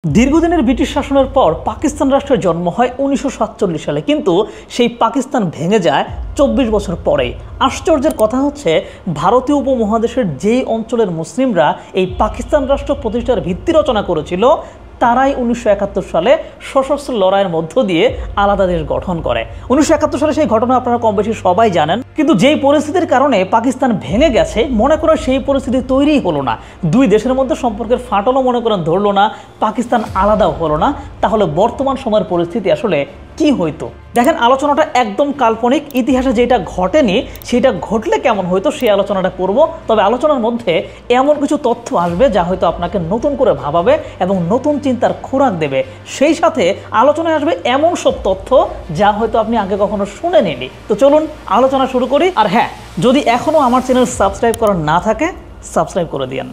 দীর্ঘদিনের ব্রিটিশ শাসনের পর পাকিস্তান রাষ্ট্রের জন্ম হয় 1947 সালে, কিন্তু সেই পাকিস্তান ভেঙে যায় 24 বছর পরেই। আশ্চর্যের কথা হচ্ছে, ভারতীয় উপমহাদেশের যেই অঞ্চলের মুসলিমরা এই পাকিস্তান রাষ্ট্র প্রতিষ্ঠার ভিত্তি রচনা করেছিল, তারাই 1971 সালে সশস্ত্র লড়াইয়ের মধ্য দিয়ে আলাদা দেশ গঠন করে। 1971 সালে সেই ঘটনা আপনারা কম বেশি সবাই জানেন, কিন্তু যেই পরিস্থিতির কারণে পাকিস্তান ভেঙে গেছে, মনে করেন সেই পরিস্থিতি তৈরিই হলো না, দুই দেশের মধ্যে সম্পর্কের ফাটলও মনে করেন ধরলো না, পাকিস্তান আলাদাও হলো না, তাহলে বর্তমান সময়ের পরিস্থিতি আসলে কি হইতো? দেখেন, আলোচনাটা একদম কাল্পনিক, ইতিহাসে যেটা ঘটেনি সেটা ঘটলে কেমন হইতো সেই আলোচনাটা করব। তবে আলোচনার মধ্যে এমন কিছু তথ্য আসবে যা হয়তো আপনাকে নতুন করে ভাবাবে এবং নতুন চিন্তার খোরাক দেবে। সেই সাথে আলোচনায় আসবে এমন সব তথ্য যা হয়তো আপনি আগে কখনো শুনেননি। তো চলুন আলোচনা শুরু করি। আর হ্যাঁ, যদি এখনও আমার চ্যানেল সাবস্ক্রাইব করা না থাকে, সাবস্ক্রাইব করে দিন।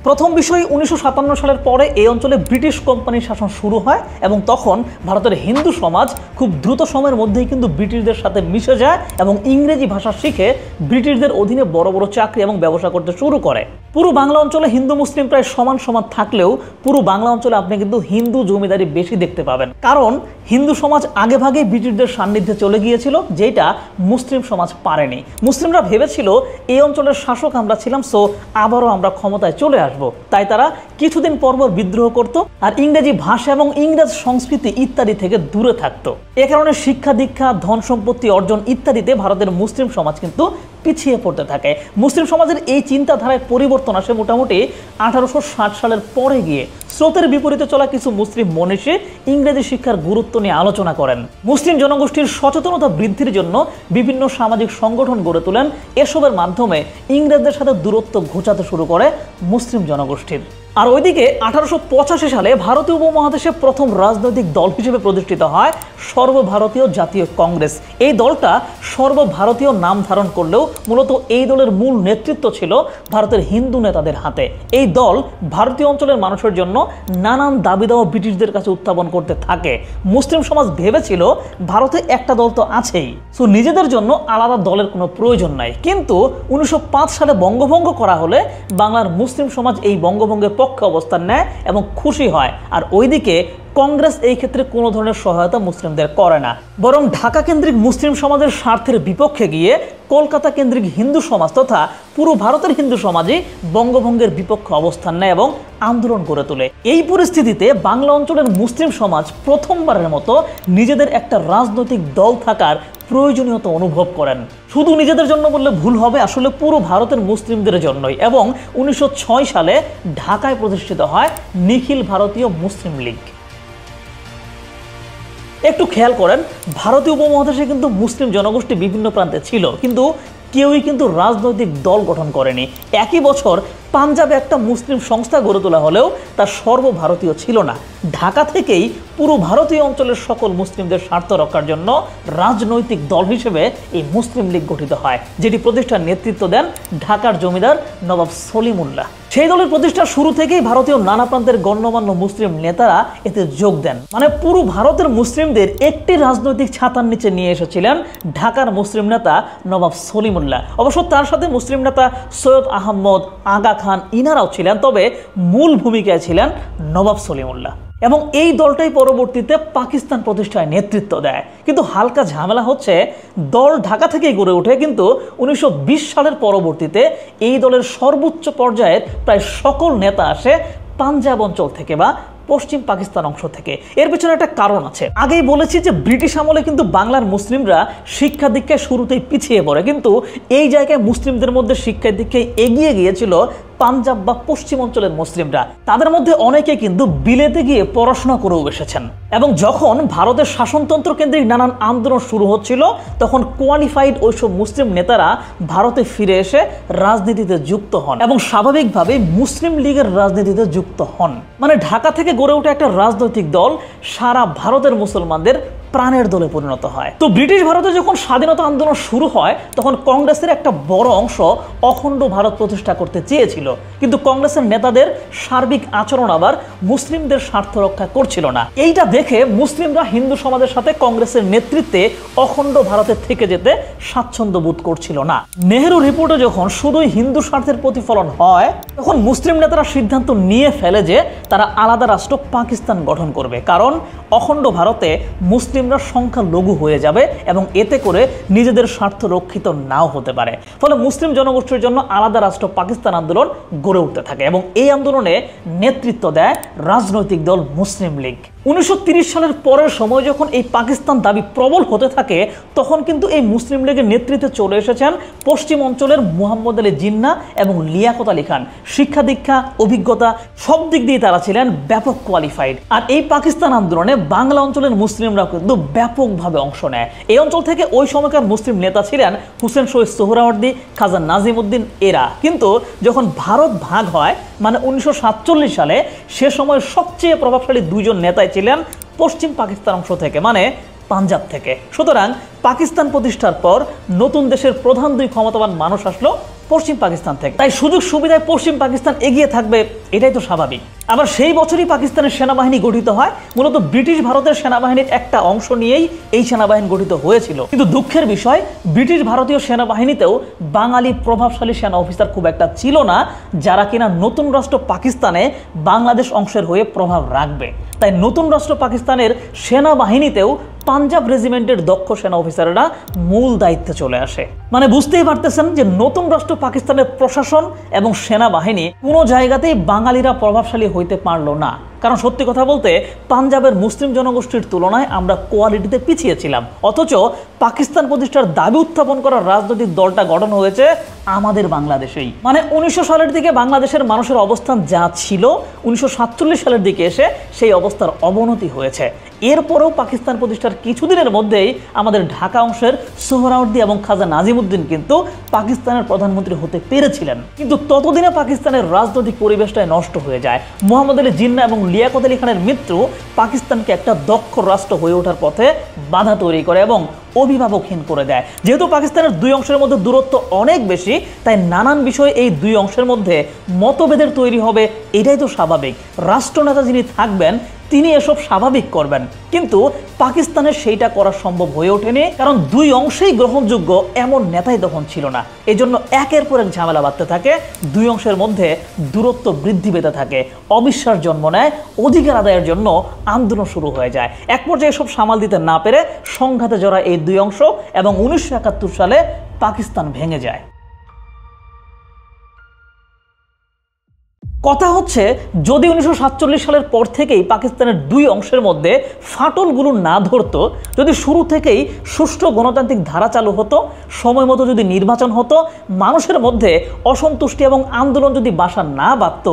প্রথম বিষয়, 1957 সালের পরে এই অঞ্চলে ব্রিটিশ কোম্পানির শাসন শুরু হয় এবং তখন ভারতের হিন্দু সমাজ খুব দ্রুত সময়ের মধ্যেই কিন্তু ব্রিটিশদের সাথে মিশে যায় এবং ইংরেজি ভাষা শিখে ব্রিটিশদের অধীনে বড় বড় চাকরি এবং ব্যবসা করতে শুরু করে। পুরো বাংলা অঞ্চলে হিন্দু মুসলিম প্রায় সমান সমান থাকলেও পুরো বাংলা অঞ্চলে আপনি কিন্তু হিন্দু জমিদারি বেশি দেখতে পাবেন, কারণ হিন্দু সমাজ আগেভাগেই ব্রিটিশদের সান্নিধ্যে চলে গিয়েছিল, যেটা মুসলিম সমাজ পারেনি। মুসলিমরা ভেবেছিল এই অঞ্চলের শাসক আমরা ছিলাম, সো আবারও আমরা ক্ষমতায় চলে আসব। তাই তারা কিছুদিন পর বিদ্রোহ করত আর ইংরেজি ভাষা এবং ইংরেজ সংস্কৃতি ইত্যাদি থেকে দূরে থাকতো। এ কারণে শিক্ষা দীক্ষা, ধন সম্পত্তি অর্জন ইত্যাদিতে ভারতের মুসলিম সমাজ কিন্তু পিছিয়ে পড়তে থাকে। মুসলিম সমাজের এই চিন্তাধারায় পরিবর্তন আসে মোটামুটি 1860 সালের পরে গিয়ে। স্রোতের বিপরীতে চলা কিছু মুসলিম মনীষী ইংরেজি শিক্ষার গুরুত্ব নিয়ে আলোচনা করেন। মুসলিম জনগোষ্ঠীর সচেতনতা বৃদ্ধির জন্য বিভিন্ন সামাজিক সংগঠন গড়ে তোলেন। এসবের মাধ্যমে ইংরেজদের সাথে দূরত্ব ঘোচাতে শুরু করে মুসলিম জনগোষ্ঠীর। আর ওইদিকে 1885 সালে ভারতীয় উপমহাদেশে প্রথম রাজনৈতিক দল হিসেবে প্রতিষ্ঠিত হয় সর্বভারতীয় জাতীয় কংগ্রেস। এই দলটা সর্বভারতীয় নাম ধারণ করলেও মূলত এই দলের মূল নেতৃত্ব ছিল ভারতের হিন্দু নেতাদের হাতে। এই দল ভারতীয় অঞ্চলের মানুষের জন্য নানান দাবি দাওয়া ব্রিটিশদের কাছে উত্থাপন করতে থাকে। মুসলিম সমাজ ভেবেছিল ভারতে একটা দল তো আছেই, সো নিজেদের জন্য আলাদা দলের কোনো প্রয়োজন নাই। কিন্তু 1905 সালে বঙ্গভঙ্গ করা হলে বাংলার মুসলিম সমাজ এই বঙ্গভঙ্গের পক্ষে অবস্থান নেয় এবং খুশি হয়। আর ওইদিকে কংগ্রেস এই ক্ষেত্রে কোনো ধরনের সহায়তা মুসলিমদের করে না, বরং ঢাকা কেন্দ্রিক মুসলিম সমাজের স্বার্থের বিপক্ষে গিয়ে কলকাতা কেন্দ্রিক হিন্দু সমাজ তথা পুরো ভারতের হিন্দু সমাজই বঙ্গভঙ্গের বিপক্ষে অবস্থান নেয় এবং আন্দোলন গড়ে তোলে। এই পরিস্থিতিতে বাংলা অঞ্চলের মুসলিম সমাজ প্রথমবারের মতো নিজেদের একটা রাজনৈতিক দল থাকার প্রয়োজনীয়তা অনুভব করেন। শুধু নিজেদের জন্য বললে ভুল হবে, আসলে পুরো ভারতের মুসলিমদের জন্যই। এবং 1906 সালে ঢাকায় প্রতিষ্ঠিত হয় নিখিল ভারতীয় মুসলিম লীগ। একটু খেয়াল করেন, ভারতীয় উপমহাদেশে কিন্তু মুসলিম জনগোষ্ঠী বিভিন্ন প্রান্তে ছিল, কিন্তু কেউই কিন্তু রাজনৈতিক দল গঠন করেনি। একই বছর পাঞ্জাবে একটা মুসলিম সংস্থা গড়ে তোলা হলেও তা সর্বভারতীয় ছিল না। ঢাকা থেকেই পুরো ভারতীয় অঞ্চলের সকল মুসলিমদের স্বার্থ রক্ষার জন্য রাজনৈতিক দল হিসেবে এই মুসলিম লীগ গঠিত হয়, যেটি প্রতিষ্ঠার নেতৃত্ব দেন ঢাকার জমিদার নবাব সলিমুল্লাহ। সেই দলের প্রতিষ্ঠার শুরু থেকেই ভারতীয় নানা প্রান্তের গণ্যমান্য মুসলিম নেতারা এতে যোগ দেন। মানে পুরো ভারতের মুসলিমদের একটি রাজনৈতিক ছাতার নিচে নিয়ে এসেছিলেন ঢাকার মুসলিম নেতা নবাব সলিমুল্লাহ। অবশ্য তার সাথে মুসলিম নেতা সৈয়দ আহমদ, আগা খান ইনারাও ছিলেন, তবে মূল ভূমিকায় ছিলেন নবাব সলিমুল্লাহ। এবং এই দলটাই পরবর্তীতে পাকিস্তান প্রতিষ্ঠায় নেতৃত্ব দেয়। কিন্তু হালকা ঝামেলা হচ্ছে, দল ঢাকা থেকেই গড়ে ওঠে, কিন্তু 1920 সালের পরবর্তীতে এই দলের সর্বোচ্চ পর্যায়ের প্রায় সকল নেতা আসে পাঞ্জাব অঞ্চল থেকে বা পশ্চিম পাকিস্তান অংশ থেকে। এর পেছনে একটা কারণ আছে। আগেই বলেছি যে ব্রিটিশ আমলে কিন্তু বাংলার মুসলিমরা শিক্ষা দীক্ষায় শুরুতেই পিছিয়ে পড়ে, কিন্তু এই জায়গায় মুসলিমদের মধ্যে শিক্ষা দীক্ষায় এগিয়ে গিয়েছিল পাঞ্জাব বা পশ্চিম অঞ্চলের মুসলিমরা। তাদের মধ্যে অনেকে কিন্তু বিলেতে গিয়ে পড়াশোনা করেও এসেছেন। এবং যখন ভারতের শাসনতন্ত্র কেন্দ্রিক নানান আন্দোলন শুরু হচ্ছিল, তখন কোয়ালিফাইড ওইসব মুসলিম নেতারা ভারতে ফিরে এসে রাজনীতিতে যুক্ত হন এবং স্বাভাবিকভাবে মুসলিম লীগের রাজনীতিতে যুক্ত হন। মানে ঢাকা থেকে গড়ে ওঠে একটা রাজনৈতিক দল সারা ভারতের মুসলমানদের প্রাণের দলে পরিণত হয়। তো ব্রিটিশ ভারতে যখন স্বাধীনতা আন্দোলন শুরু হয় তখন কংগ্রেসের একটা বড় অংশ অখণ্ড ভারত প্রতিষ্ঠা করতে চেয়েছিল, কিন্তু কংগ্রেসের নেতাদের সার্বিক আচরণ আবার মুসলিমদের স্বার্থ রক্ষা করছিল না। এইটা দেখে মুসলিমরা হিন্দু সমাজের সাথে কংগ্রেসের নেতৃত্বে অখণ্ড ভারতে থেকে যেতে স্বাচ্ছন্দ্য বোধ করছিল না। নেহেরু রিপোর্টে যখন শুধুই হিন্দু স্বার্থের প্রতিফলন হয় তখন মুসলিম নেতারা সিদ্ধান্ত নিয়ে ফেলে যে তারা আলাদা রাষ্ট্র পাকিস্তান গঠন করবে, কারণ অখণ্ড ভারতে মুসলিমরা সংখ্যালঘু হয়ে যাবে এবং এতে করে নিজেদের স্বার্থ রক্ষিত নাও হতে পারে। ফলে মুসলিম জনগোষ্ঠীর জন্য আলাদা রাষ্ট্র পাকিস্তান আন্দোলন গড়ে উঠতে থাকে এবং এই আন্দোলনে নেতৃত্ব দেয় রাজনৈতিক দল মুসলিম লীগ। 1930 সালের পরের সময় যখন এই পাকিস্তান দাবি প্রবল হতে থাকে তখন কিন্তু এই মুসলিম লীগের নেতৃত্বে চলে এসেছেন পশ্চিম অঞ্চলের মুহাম্মদ আলী জিন্নাহ এবং লিয়াকত আলী খান। শিক্ষা দীক্ষা, অভিজ্ঞতা সব দিক দিয়ে তারা ছিলেন ব্যাপক কোয়ালিফাইড। আর এই পাকিস্তান আন্দোলনে বাংলা অঞ্চলের মুসলিমরা কিন্তু ব্যাপকভাবে অংশ নেয়। এই অঞ্চল থেকে ওই সময়কার মুসলিম নেতা ছিলেন হুসেন শহীদ সোহরাওয়ার্দী, খাজা নাজিমউদ্দিন এরা। কিন্তু যখন ভারত ভাগ হয় মানে 1947 সালে, সে সময় সবচেয়ে প্রভাবশালী দুইজন নেতাই ছিলেন পশ্চিম পাকিস্তান অংশ থেকে, মানে পাঞ্জাব থেকে। সুতরাং পাকিস্তান প্রতিষ্ঠার পর নতুন দেশের প্রধান দুই ক্ষমতাবান মানুষ আসলো পশ্চিম পাকিস্তান থেকে, তাই সুযোগ সুবিধায় পশ্চিম পাকিস্তান এগিয়ে থাকবে, এটাই তো স্বাভাবিক। আবার সেই বছরই পাকিস্তানের সেনাবাহিনী গঠিত হয়। মূলত ব্রিটিশ ভারতের সেনাবাহিনীর একটা অংশ নিয়েই এই সেনাবাহিনী গঠিত হয়েছিল। কিন্তু দুঃখের বিষয়, ব্রিটিশ ভারতীয় সেনাবাহিনীতেও বাঙালি প্রভাবশালী সেনা অফিসার খুব একটা ছিল না, যারা কিনা নতুন রাষ্ট্র পাকিস্তানে বাংলাদেশ অংশের হয়ে প্রভাব রাখবে। তাই নতুন রাষ্ট্র পাকিস্তানের সেনাবাহিনীতেও পাঞ্জাব রেজিমেন্টের দক্ষ সেনা অফিসাররা মূল দায়িত্বে চলে আসে। মানে বুঝতেই পারতেছেন যে নতুন রাষ্ট্র পাকিস্তানের প্রশাসন এবং সেনাবাহিনী কোনো জায়গাতেই বাঙালিরা প্রভাবশালী হইতে পারলো না। কারণ সত্যি কথা বলতে পাঞ্জাবের মুসলিম জনগোষ্ঠীর তুলনায় আমরা কোয়ালিটিতে পিছিয়ে ছিলাম, অথচ পাকিস্তান প্রতিষ্ঠার দাবি উত্থাপন করার রাজনৈতিক দলটা গঠন হয়েছে আমাদের বাংলাদেশেই। মানে 1900 সালের দিকে বাংলাদেশের মানুষের অবস্থান যা ছিল, 1947 সালের দিকে এসে সেই অবস্থার অবনতি হয়েছে। এরপরেও পাকিস্তান প্রতিষ্ঠার কিছুদিনের মধ্যেই আমাদের ঢাকা অংশের সোহরাওয়ার্দী এবং খাজা নাজিমউদ্দিন কিন্তু পাকিস্তানের প্রধানমন্ত্রী হতে পেরেছিলেন। কিন্তু ততদিনে পাকিস্তানের রাজনৈতিক পরিবেশটাই নষ্ট হয়ে যায়। মুহাম্মদ আলী জিন্নাহ এবং লিয়াকত আলী খানের মৃত্যু পাকিস্তানকে একটা দক্ষ রাষ্ট্র হয়ে ওঠার পথে বাধা তৈরি করে এবং অভিভাবকহীন করে দেয়। যেহেতু পাকিস্তানের দুই অংশের মধ্যে দূরত্ব অনেক বেশি, তাই নানান বিষয়ে এই দুই অংশের মধ্যে মতভেদের তৈরি হবে, এটাই তো স্বাভাবিক। রাষ্ট্রনেতা যিনি থাকবেন তিনি এসব স্বাভাবিক করবেন, কিন্তু পাকিস্তানের সেইটা করা সম্ভব হয়ে ওঠেনি, কারণ দুই অংশেই গ্রহণযোগ্য এমন নেতাই তখন ছিল না। এজন্য একের পর এক ঝামেলা বাঁধতে থাকে, দুই অংশের মধ্যে দূরত্ব বৃদ্ধি পেতে থাকে, অবিশ্বাস জন্ম নেয়, অধিকার আদায়ের জন্য আন্দোলন শুরু হয়ে যায়। এক পর্যায়ে এসব সামাল দিতে না পেরে সংঘাতে জড়ায় এই দুই অংশ এবং 1971 সালে পাকিস্তান ভেঙে যায়। কথা হচ্ছে, যদি 1947 সালের পর থেকেই পাকিস্তানের দুই অংশের মধ্যে ফাটলগুলো না ধরতো, যদি শুরু থেকেই সুষ্ঠু গণতান্ত্রিক ধারা চালু হতো, সময় মতো যদি নির্বাচন হতো, মানুষের মধ্যে অসন্তুষ্টি এবং আন্দোলন যদি বাসা না বাঁধতো,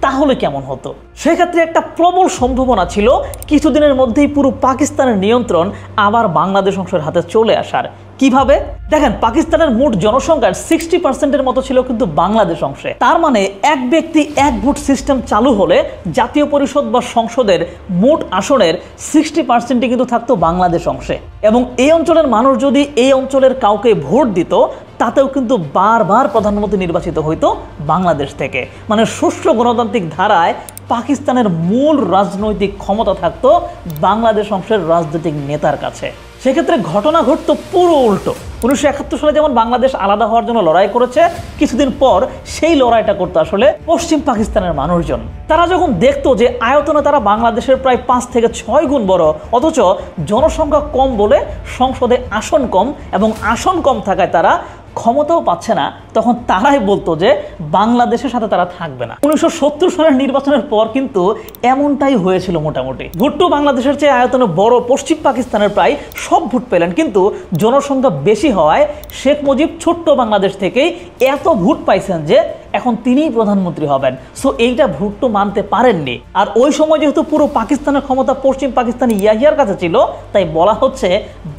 তাহলে কেমন হতো? সেক্ষেত্রে একটা প্রবল সম্ভাবনা ছিল কিছুদিনের মধ্যেই পুরো পাকিস্তানের নিয়ন্ত্রণ আবার বাংলাদেশ অংশের হাতে চলে আসার। কিভাবে? দেখেন, পাকিস্তানের মোট জনসংখ্যার 60% মতো ছিল কিন্তু বাংলাদেশ অংশে। তার মানে এক ব্যক্তি এক ভোট সিস্টেম চালু হলে জাতীয় পরিষদ বা সংসদের মোট আসনের 60% কিন্তু থাকতো বাংলাদেশ অংশে, এবং এই অঞ্চলের মানুষ যদি এই অঞ্চলের কাউকে ভোট দিত, তাতেও কিন্তু বারবার প্রধানমন্ত্রী নির্বাচিত হইতো বাংলাদেশ থেকে। মানে সুষ্ঠু গণতান্ত্রিক ধারায় পাকিস্তানের মূল রাজনৈতিক ক্ষমতা থাকতো বাংলাদেশ অংশের রাজনৈতিক নেতার কাছে। সেক্ষেত্রে ঘটনা ঘটতো পুরো উল্টো। 1971 সালে যেমন বাংলাদেশ আলাদা হওয়ার জন্য লড়াই করেছে, কিছুদিন পর সেই লড়াইটা করতো আসলে পশ্চিম পাকিস্তানের মানুষজন। তারা যখন দেখতো যে আয়তনে তারা বাংলাদেশের প্রায় 5 থেকে 6 গুণ বড়, অথচ জনসংখ্যা কম বলে সংসদে আসন কম, এবং আসন কম থাকায় তারা ক্ষমতাও পাচ্ছে না, তখন তারাই বলতো যে বাংলাদেশের সাথে তারা থাকবে না। 1970 সালের নির্বাচনের পর কিন্তু এমনটাই হয়েছিল মোটামুটি। ভুট্টো বাংলাদেশের চেয়ে আয়তনে বড় পশ্চিম পাকিস্তানের প্রায় সব ভোট পেলেন, কিন্তু জনসংখ্যা বেশি হওয়ায় শেখ মুজিব ছোট্ট বাংলাদেশ থেকেই এত ভোট পাইছেন যে এখন তিনিই প্রধানমন্ত্রী হবেন। সো এইটা ভুট্টো মানতে পারেননি। আর ওই সময় যেহেতু পুরো পাকিস্তানের ক্ষমতা পশ্চিম পাকিস্তানি ইয়াহিয়ার কাছে ছিল, তাই বলা হচ্ছে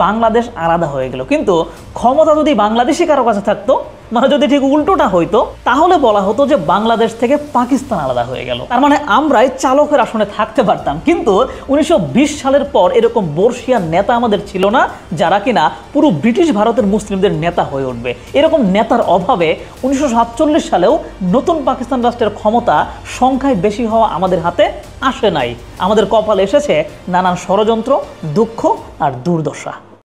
বাংলাদেশ আলাদা হয়ে গেল। কিন্তু ক্ষমতা যদি বাংলাদেশি কারো কাছে থাকতো মানে যদি ঠিক উল্টোটা হইতো তাহলে বলা হতো যে বাংলাদেশ থেকে পাকিস্তান আলাদা হয়ে গেল, তার মানে আমরাই চালকের আসনে থাকতে পারতাম। কিন্তু 1920 সালের পর এরকম বর্ষিয়ান নেতা আমাদের ছিল না যারা কিনা পুরো ব্রিটিশ ভারতের মুসলিমদের নেতা হয়ে উঠবে। এরকম নেতার অভাবে 1947 সালেও নতুন পাকিস্তান রাষ্ট্রের ক্ষমতা সংখ্যায় বেশি হওয়া আমাদের হাতে আসে নাই। আমাদের কপালে এসেছে নানান ষড়যন্ত্র, দুঃখ আর দুর্দশা।